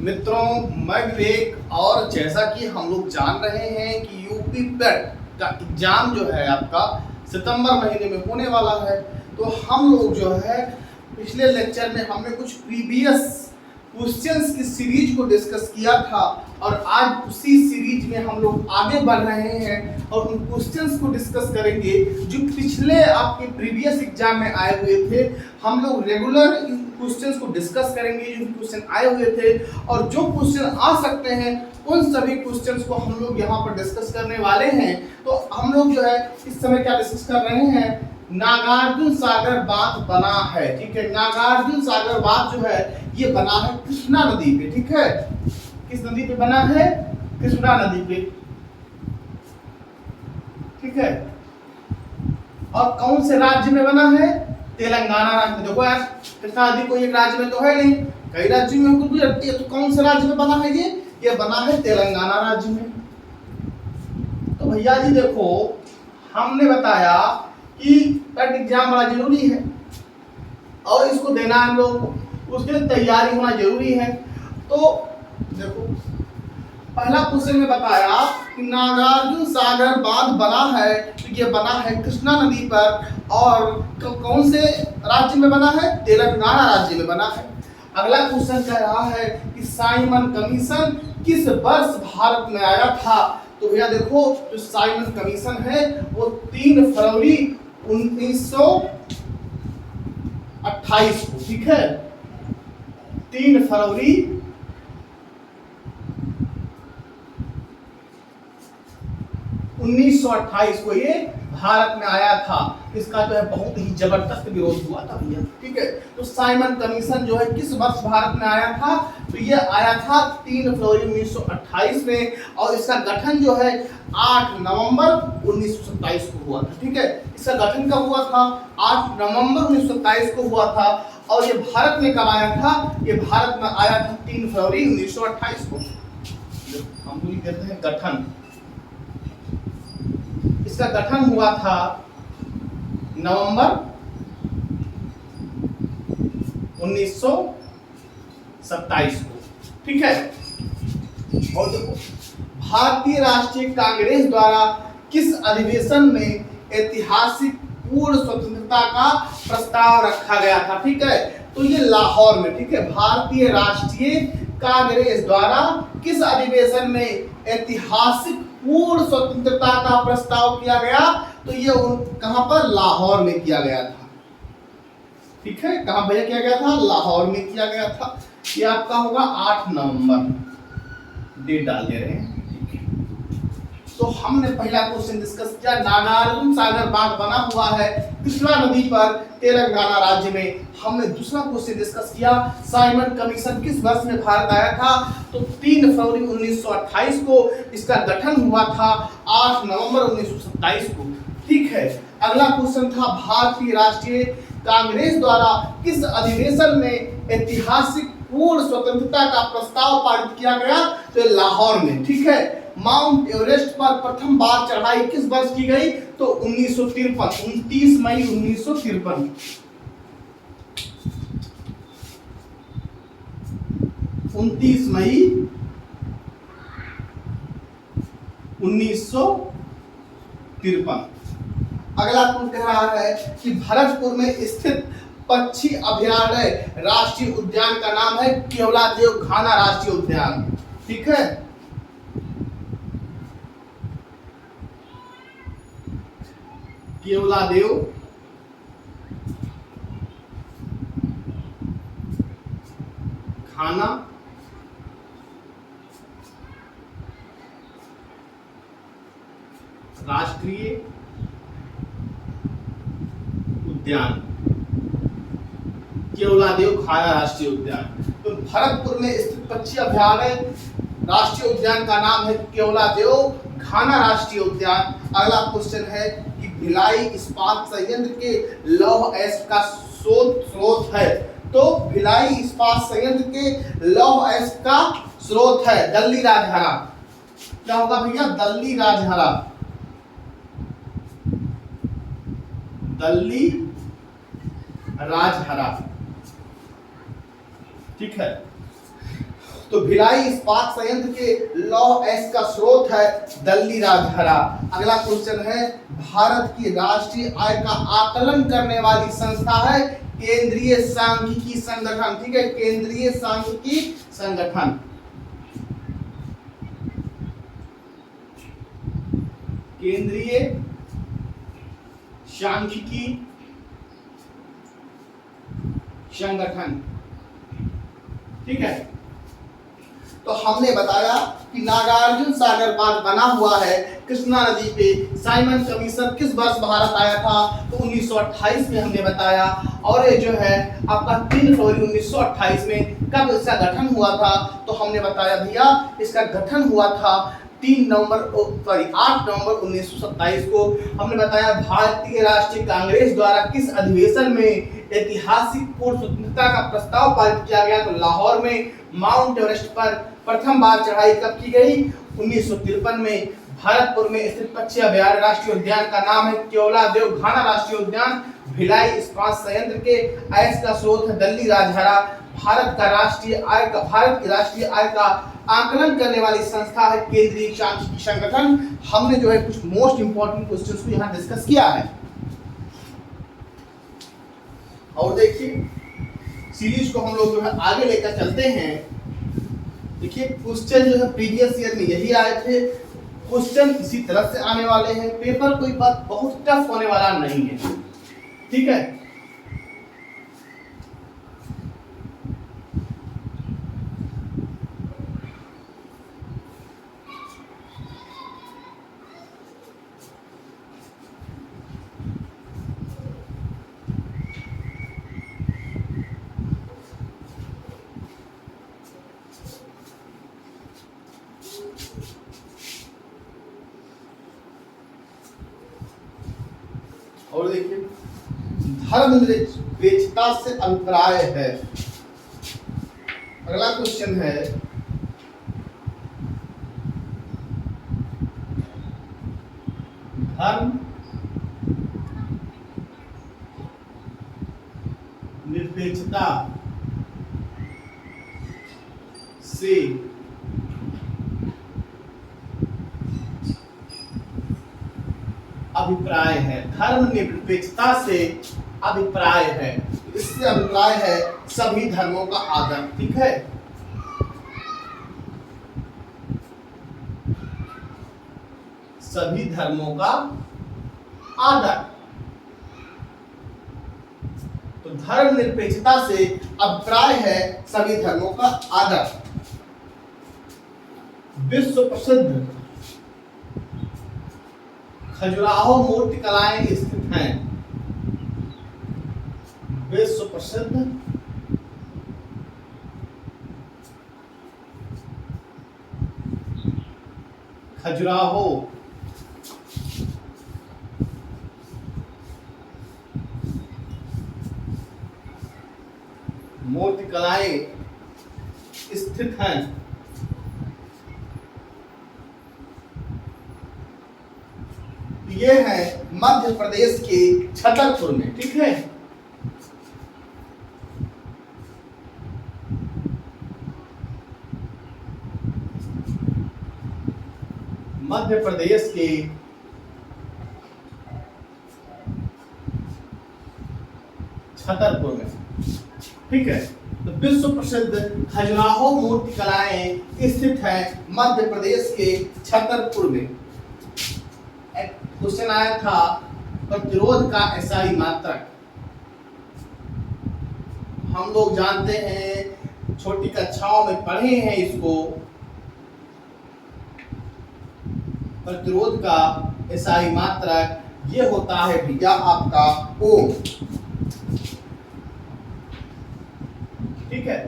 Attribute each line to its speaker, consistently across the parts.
Speaker 1: मित्रों, मैं विवेक। और जैसा कि हम लोग जान रहे हैं कि यूपी पेट का एग्जाम जो है आपका सितंबर महीने में होने वाला है, तो हम लोग जो है पिछले लेक्चर में हमने कुछ प्रीवियस क्वेश्चंस की सीरीज को डिस्कस किया था और आज उसी सीरीज में हम लोग आगे बढ़ रहे हैं और उन क्वेश्चंस को डिस्कस करेंगे जो पिछले आपके प्रीवियस एग्जाम में आए हुए थे। हम लोग रेगुलर इन क्वेश्चंस को डिस्कस करेंगे जो क्वेश्चन आए हुए थे, और जो क्वेश्चन आ सकते हैं उन सभी क्वेश्चंस को हम लोग यहाँ पर डिस्कस करने वाले हैं। तो हम लोग जो है इस समय क्या डिस्कस कर रहे हैं, नागार्जुन सागर बांध बना है। ठीक है, नागार्जुन सागर बांध जो है ये बना है कृष्णा नदी पे। ठीक है, किस नदी पे बना है? कृष्णा नदी पे। ठीक है, और कौन से राज्य में बना है? तेलंगाना राज्य में। देखो यार, कृष्णा नदी कोई एक राज्य में तो है नहीं, कई राज्यों में होकर गुजरती है। तो कौन से राज्य में बना है ये बना है तेलंगाना राज्य में। तो भैया जी देखो, हमने बताया कि टेट एग्जाम बड़ा जरूरी है और इसको देना हम लोग, उसके लिए तैयारी होना जरूरी है। तो देखो, पहला क्वेश्चन में बताया कि नागार्जुन सागर बांध बना है, तो ये बना है कृष्णा नदी पर और कौन से राज्य में बना है? तेलंगाना राज्य में बना है। अगला क्वेश्चन कह रहा है कि साइमन कमीशन किस वर्ष भारत में आया था? तो भैया देखो, जो साइमन कमीशन है वो 3 फरवरी 1928 को, ठीक है, 3 फरवरी 1928 को ये भारत में आया था। इसका जो है बहुत ही जबरदस्त विरोध हुआ था भैया। ठीक है, तो साइमन कमीशन जो है किस वर्ष भारत में आया था? तो ये आया था 3 फरवरी 1928 में, और इसका गठन जो है 8 नवंबर 1927 को हुआ था। ठीक है, इसका गठन कब हुआ था? 8 नवंबर 1927 को हुआ था। और ये भारत में कब आया था? ये भारत में आया था 3 फरवरी 1928 को। हम लोग कहते हैं गठन। इसका गठन हुआ था नवंबर 1927 को। ठीक है, और देखो, भारतीय राष्ट्रीय कांग्रेस द्वारा किस अधिवेशन में ऐतिहासिक पूर्ण स्वतंत्रता का प्रस्ताव रखा गया था? ठीक है, तो ये लाहौर में। ठीक है, भारतीय राष्ट्रीय कांग्रेस द्वारा किस अधिवेशन में ऐतिहासिक पूर्ण स्वतंत्रता का प्रस्ताव किया गया? तो ये कहां पर? लाहौर में किया गया था। ठीक है, कहां भैया किया गया था? लाहौर में किया गया था। ये आपका होगा 8 नवंबर, डेट डाल दे रहे हैं। तो हमने पहला क्वेश्चन डिस्कस किया, नागार्जुन सागर बांध बना हुआ है कृष्णा नदी पर तेलंगाना राज्य में। हमने दूसरा क्वेश्चन डिस्कस किया, साइमन कमीशन किस वर्ष में भारत आया था? तो 3 फरवरी 1928 को। इसका गठन हुआ था 8 नवंबर 1927 को। ठीक है, अगला क्वेश्चन था, भारतीय राष्ट्रीय कांग्रेस द्वारा किस अधिवेशन में ऐतिहासिक पूर्ण स्वतंत्रता का प्रस्ताव पारित किया गया? तो लाहौर में। ठीक है, माउंट एवरेस्ट पर प्रथम बार चढ़ाई किस वर्ष की गई? तो 1953, 29 मई 1953। 29 मई 1953। अगला क्वेश्चन कह रहा है कि भरतपुर में स्थित पक्षी अभयारण्य राष्ट्रीय उद्यान का नाम है केवलादेव घाना राष्ट्रीय उद्यान। ठीक है, केवलादेव घाना राष्ट्रीय उद्यान, केवलादेव घाना राष्ट्रीय उद्यान। तो भरतपुर में स्थित पक्षी अभयारण्य राष्ट्रीय उद्यान का नाम है केवलादेव घाना राष्ट्रीय उद्यान। अगला क्वेश्चन है कि भिलाई इस्पात संयंत्र के लौह अयस्क का स्रोत है। तो भिलाई इस्पात संयंत्र के लौह अयस्क का स्रोत है दल्ली राजहरा। क्या होगा भैया? दल्ली राजहरा। दल्ली राजहरा। ठीक है, तो भिलाई इस्पात संयंत्र के लौह एस का स्रोत है दल्ली राजहरा। अगला क्वेश्चन है, भारत की राष्ट्रीय आय का आकलन करने वाली संस्था है केंद्रीय सांख्यिकी संगठन। ठीक है, केंद्रीय सांख्यिकी संगठन। केंद्रीय सांख्यिकी संगठन। ठीक है, तो हमने बताया कि नागार्जुन सागर बांध बना हुआ है कृष्णा नदी पे। साइमन कमीशन किस वर्ष भारत आया था? तो 1928 में हमने बताया। और ये जो है आपका 3 फरवरी 1928 में कब इसका गठन हुआ था? तो हमने बताया भैया इसका गठन हुआ था 8 नवंबर 1927 को। हमने बताया भारतीय राष्ट्रीय कांग्रेस द्वारा किस अधिवेशन में ऐतिहासिक पूर्व स्वतंत्रता का प्रस्ताव पारित किया गया? तो लाहौर में। माउंट एवरेस्ट पर प्रथम बार चढ़ाई कब की गई? 1953 में। भरतपुर में स्थित पक्षी अभयारण्य राष्ट्रीय उद्यान का नाम है केवलादेव घाना राष्ट्रीय उद्यान। भिलाई इस्पात संयंत्र के ऐश का स्रोत है दल्ली राजहरा। भारत की राष्ट्रीय आय का आकलन करने वाली संस्था है केंद्रीय सांख्यिकी संगठन। हमने जो है कुछ मोस्ट इंपोर्टेंट क्वेश्चंस को यहाँ डिस्कस किया है। और देखिए सीरीज को हम लोग जो है आगे लेकर चलते हैं। देखिए क्वेश्चन जो है प्रीवियस ईयर में यही आए थे, क्वेश्चन इसी तरह से आने वाले हैं। पेपर कोई बात बहुत टफ होने वाला नहीं है। ठीक है, और देखिए धर्मनिरपेक्षता से अभिप्राय है। अगला क्वेश्चन है, धर्म निरपेक्षता से अभिप्राय है। धर्म निरपेक्षता से अभिप्राय है, इससे अभिप्राय है सभी धर्मों का आदर। ठीक है, सभी धर्मों का आदर। तो धर्म निरपेक्षता से अभिप्राय है सभी धर्मों का आदर। विश्व प्रसिद्ध खजुराहो मूर्तिकलाएं स्थित हैं। विश्व प्रसिद्ध खजुराहो मूर्तिकलाएं स्थित हैं। ये है मध्य प्रदेश के छतरपुर में। ठीक है, मध्य प्रदेश के छतरपुर में। ठीक है, तो विश्व प्रसिद्ध खजुराहो मूर्तिकलाएं स्थित है मध्य प्रदेश के छतरपुर में। क्वेश्चन आया था प्रतिरोध का एसआई मात्रक। हम लोग जानते हैं, छोटी कक्षाओं में पढ़े हैं इसको। प्रतिरोध का एसआई मात्रक ये होता है भैया आपका ओम। ठीक है,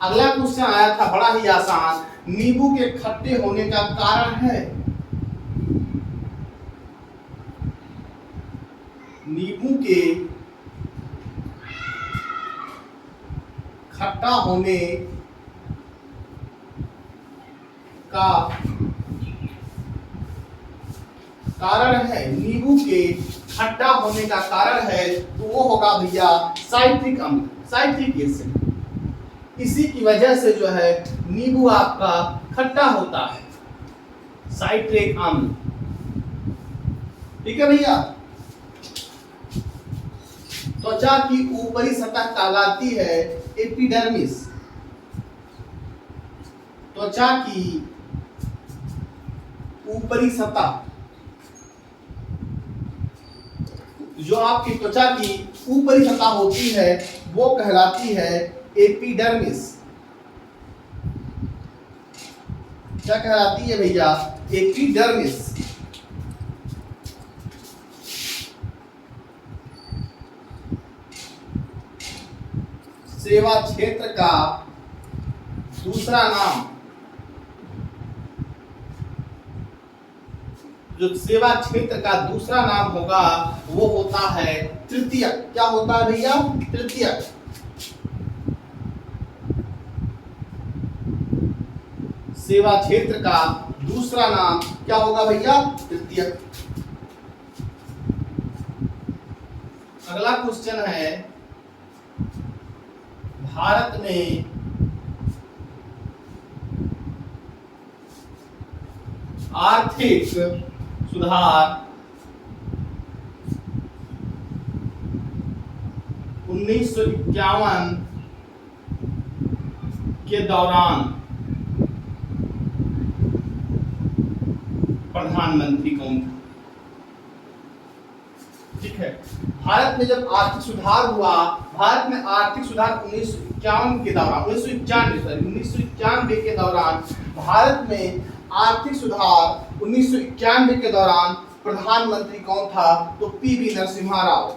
Speaker 1: अगला क्वेश्चन आया था बड़ा ही आसान, नींबू के खट्टे होने का कारण है। नींबू के खट्टा होने का कारण है, नींबू के खट्टा होने का कारण है तो वो होगा भैया साइट्रिक अम्ल, साइट्रिक एसिड। इसी की वजह से जो है नींबू आपका खट्टा होता है, साइट्रिक अम्ल। ठीक है भैया। त्वचा की ऊपरी सतह कहलाती है एपिडर्मिस। त्वचा की ऊपरी सतह, जो आपकी त्वचा की ऊपरी सतह होती है वो कहलाती है एपिडर्मिस। क्या कहलाती है भैया? एपिडर्मिस। सेवा क्षेत्र का दूसरा नाम, जो सेवा क्षेत्र का दूसरा नाम होगा वो होता है तृतीयक। क्या होता है भैया? तृतीयक। सेवा क्षेत्र का दूसरा नाम क्या होगा भैया? तृतीयक। अगला क्वेश्चन है, भारत में आर्थिक सुधार 1951 के दौरान प्रधानमंत्री कौन था? ठीक है। भारत में जब आर्थिक सुधार हुआ, भारत में आर्थिक सुधार 1951 के दौरान, 1991 के दौरान भारत में आर्थिक सुधार 1991 के दौरान प्रधानमंत्री कौन था? तो पीवी नरसिम्हा राव।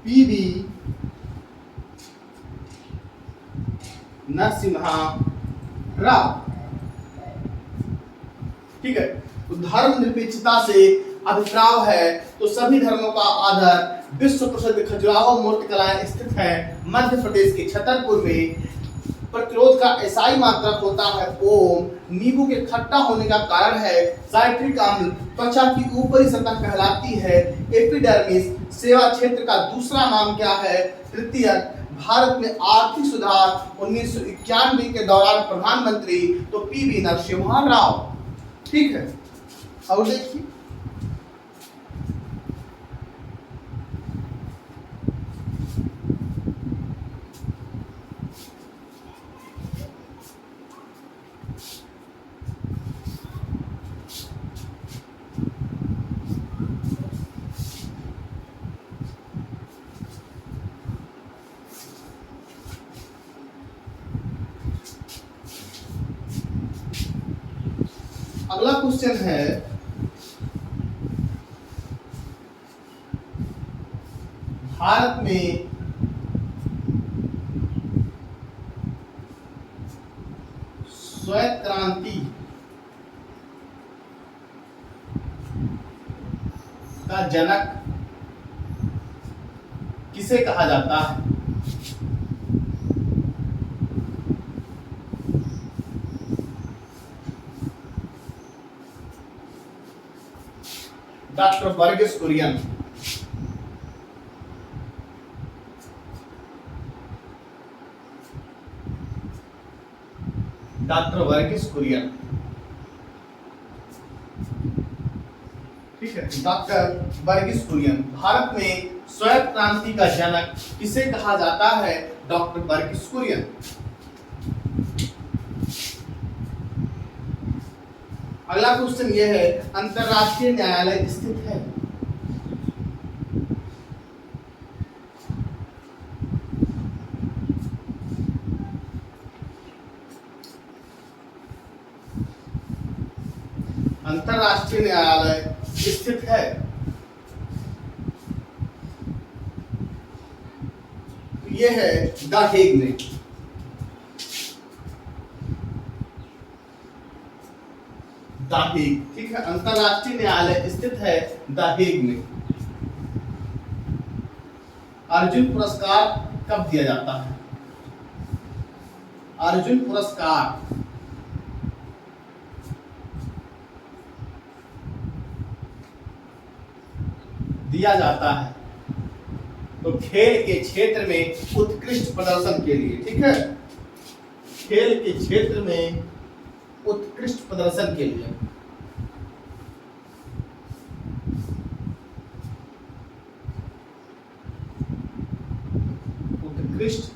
Speaker 1: पीवी नरसिम्हा राव। ठीक है। तो धर्मनिरपेक्षता से अभिप्राय है तो सभी धर्मों का आदर। विश्व प्रसिद्ध खजुराहो मूर्तिकलाएं स्थित है मध्य प्रदेश के छतरपुर में। प्रतिरोध का एसआई मात्रक होता है ओम। नींबू के खट्टा होने का कारण है साइट्रिक अम्ल। त्वचा की ऊपरी सतह कहलाती है एपिडर्मिस। सेवा क्षेत्र का दूसरा नाम क्या है? तृतीयक। भारत में आर्थिक सुधार 1991 के दौरान प्रधानमंत्री तो पीवी नरसिम्हा राव। ठीक है। और देखिए, अगला क्वेश्चन है, भारत में श्वेत क्रांति का जनक किसे कहा जाता है? डॉक्टर वर्गीस कुरियन। डॉक्टर वर्गीस कुरियन। ठीक है। डॉक्टर वर्गीस कुरियन। भारत में श्वेत क्रांति का जनक किसे कहा जाता है? डॉक्टर वर्गीस कुरियन। अगला क्वेश्चन यह है, अंतरराष्ट्रीय न्यायालय स्थित है? अंतरराष्ट्रीय न्यायालय स्थित है। यह है द हेग में। The Hague. ठीक है। अंतरराष्ट्रीय न्यायालय स्थित है द हेग में। अर्जुन पुरस्कार कब दिया जाता है? अर्जुन पुरस्कार दिया जाता है तो खेल के क्षेत्र में उत्कृष्ट प्रदर्शन के लिए, ठीक है, खेल के क्षेत्र में उत्कृष्ट प्रदर्शन के लिए। उत्कृष्ट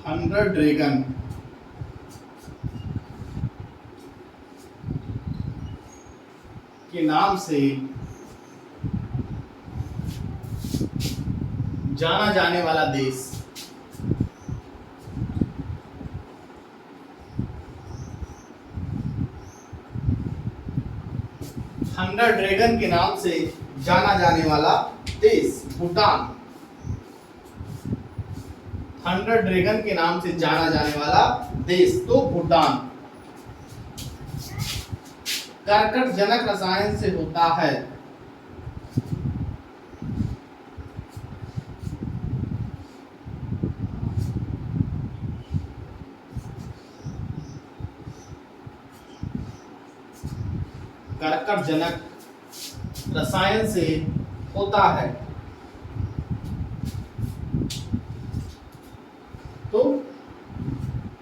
Speaker 1: थंडर ड्रैगन के नाम से जाना जाने वाला देश, थंडर ड्रैगन के नाम से जाना जाने वाला देश भूटान। थंडर ड्रैगन के नाम से जाना जाने वाला देश तो भूटान। कर्कटजनक रसायन से होता है, कर्कटजनक रसायन से होता है तो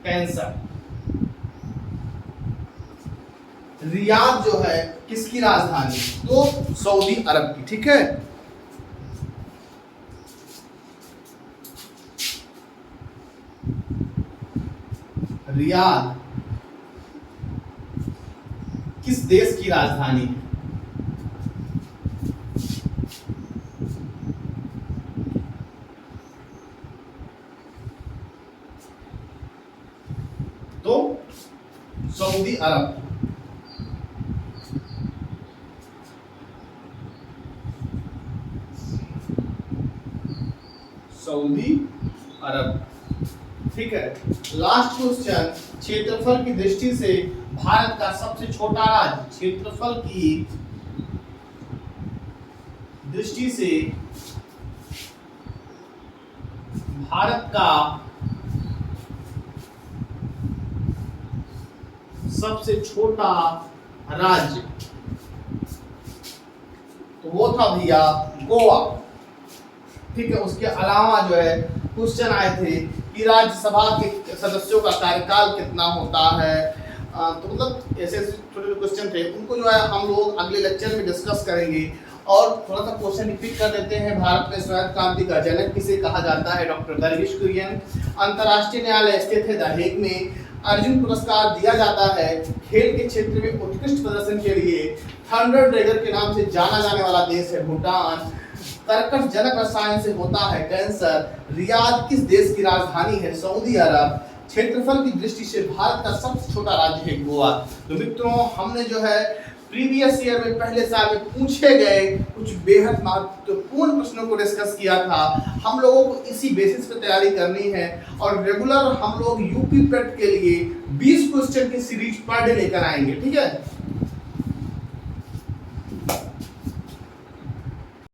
Speaker 1: कैंसर। रियाद जो है किसकी राजधानी, तो सऊदी अरब की, ठीक है। रियाद किस देश की राजधानी है, तो सऊदी अरब। सऊदी अरब, ठीक है। लास्ट क्वेश्चन, क्षेत्रफल की दृष्टि से भारत का सबसे छोटा राज्य, क्षेत्रफल की दृष्टि से भारत का सबसे छोटा राज्य, तो वो था भैया गोवा, ठीक है। उसके अलावा जो है क्वेश्चन आए थे कि राज्यसभा के सदस्यों का कार्यकाल कितना होता है, तो मतलब ऐसे छोटे क्वेश्चन थे, उनको जो है हम लोग अगले लेक्चर में डिस्कस करेंगे। और थोड़ा सा क्वेश्चन रिपीट कर देते हैं। भारत में स्वायत्त क्रांति का जनक किसे कहा जाता है, डॉक्टर दरवेश कुरियन। अंतर्राष्ट्रीय न्यायालय स्थित है द हेग में। अर्जुन पुरस्कार दिया जाता है खेल के क्षेत्र में उत्कृष्ट प्रदर्शन के लिए। थंडर ड्रैगन के नाम से जाना जाने वाला देश है भूटान। कर्कटजनक रसायन से होता है कैंसर। रियाद किस देश की राजधानी है, सऊदी अरब। क्षेत्रफल की दृष्टि से भारत का सबसे छोटा राज्य है गोवा। तो मित्रों, हमने जो है प्रीवियस ईयर में पहले साल में पूछे गए कुछ बेहद महत्वपूर्ण प्रश्नों को डिस्कस किया था। हम लोगों को इसी बेसिस पे तैयारी करनी है और रेगुलर हम लोग यूपी पेट के लिए 20 क्वेश्चन की सीरीज पर डे लेकर आएंगे, ठीक है।